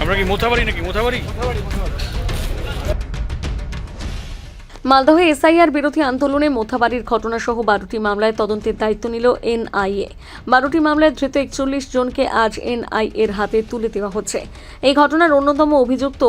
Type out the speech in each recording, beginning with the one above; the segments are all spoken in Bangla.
আমরা কি মোথাবাড়ি নাকি মোথাবাড়ি? মালদহে এসআইআর বিরোধী আন্দোলনে মোথাবাড়ির ঘটনাসহ 12টি মামলায় তদন্তের দায়িত্ব নিল এনআইএ। 12টি মামলায় ধৃত 41 জনকে আজ এনআইএর হাতে তুলে দেওয়া হচ্ছে। এই ঘটনার অন্যতম অভিযুক্ত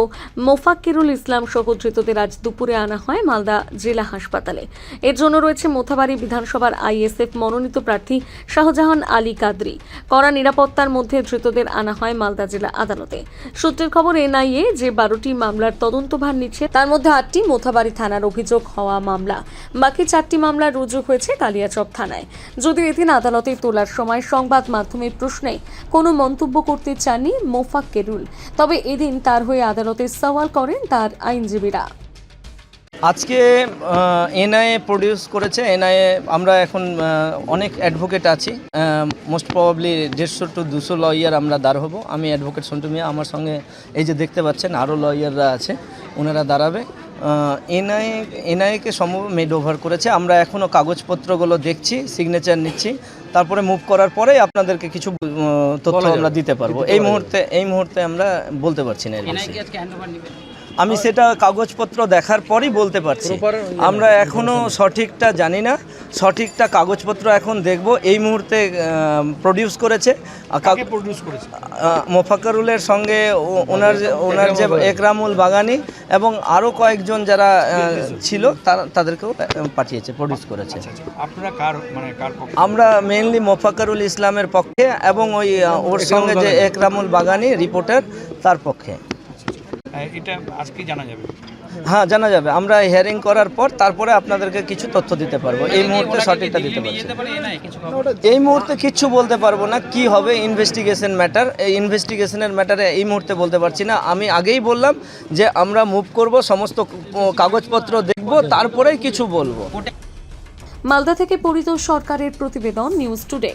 মোফাক্কিরুল ইসলাম সহ ধৃতদের আজ দুপুরে আনা হয় মালদা জেলা হাসপাতালে। এর জন্য রয়েছে মোথাবাড়ি বিধানসভার আইএসএফ মনোনীত প্রার্থী শাহজাহান আলী কাদরি। কড়া নিরাপত্তার মধ্যে ধৃতদের আনা হয় মালদা জেলা আদালতে। সূত্রের খবর, এনআইএ যে 12টি মামলার তদন্তভার নিচ্ছে তার মধ্যে 8টি মোথাবাড়ি থানার অভিযোগ হওয়া মামলা, বাকি 4টি মামলা রুজু হয়েছে কালিয়াচক থানায়। যদিও এদিন আদালতে তোলার সময় সংবাদ মাধ্যমের প্রশ্নে কোনো মন্তব্য করতে চাননি মোফাক্কিরুল, তবে এদিন তার হয়ে আদালতে সওয়াল করেন তার আইনজীবীরা। আজকে এনআইএ প্রডিউস করেছে। এনআইএ আমরা এখন অনেক অ্যাডভোকেট আছি, মোস্ট প্রবাবলি 150 to 200 লয়ার আমরা দাঁড় হব। আমি অ্যাডভোকেট সন্টু মিয়া, আমার সঙ্গে এই যে দেখতে পাচ্ছেন আরও লয়াররা আছে, ওনারা দাঁড়াবে। এনআইএকে সম্ভব মেড ওভার করেছে। আমরা এখনও কাগজপত্রগুলো দেখছি, সিগনেচার নিচ্ছি, তারপরে মুভ করার পরে আপনাদেরকে কিছু তথ্য আমরা দিতে পারবো। এই মুহূর্তে আমরা বলতে পারছি না। আমি সেটা কাগজপত্র দেখার পরই বলতে পারছি। আমরা এখনও সঠিকটা জানি না, সঠিকটা কাগজপত্র এখন দেখব। এই মুহূর্তে প্রডিউস করেছে মোফাক্কিরুলের সঙ্গে ওনার যে একরামুল বাগানি এবং আরও কয়েকজন যারা ছিল তাদেরকেও পাঠিয়েছে, প্রডিউস করেছে। আমরা মেইনলি মোফাক্কিরুল ইসলামের পক্ষে এবং ওর সঙ্গে যে একরামুল বাগানি রিপোর্টার তার পক্ষে। এটা আজকে জানা যাবে? হ্যাঁ, জানা যাবে। আমরা হিয়ারিং করার পর তারপরে আপনাদেরকে কিছু তথ্য দিতে পারবো। এই মুহূর্তে সঠিকটা দিতে পারছি, এই মুহূর্তে কিচ্ছু বলতে পারবো না। কি হবে ইনভেস্টিগেশন ম্যাটার, এই ইনভেস্টিগেশনের ম্যাটারে এই মুহূর্তে বলতে পারছি না। আমি আগেই বললাম যে আমরা মুভ করব, সমস্ত কাগজপত্র দেখব, তারপরেই কিছু বলবো। মালদা থেকে পরিতোষ সরকারের প্রতিবেদন, নিউজ টুডে।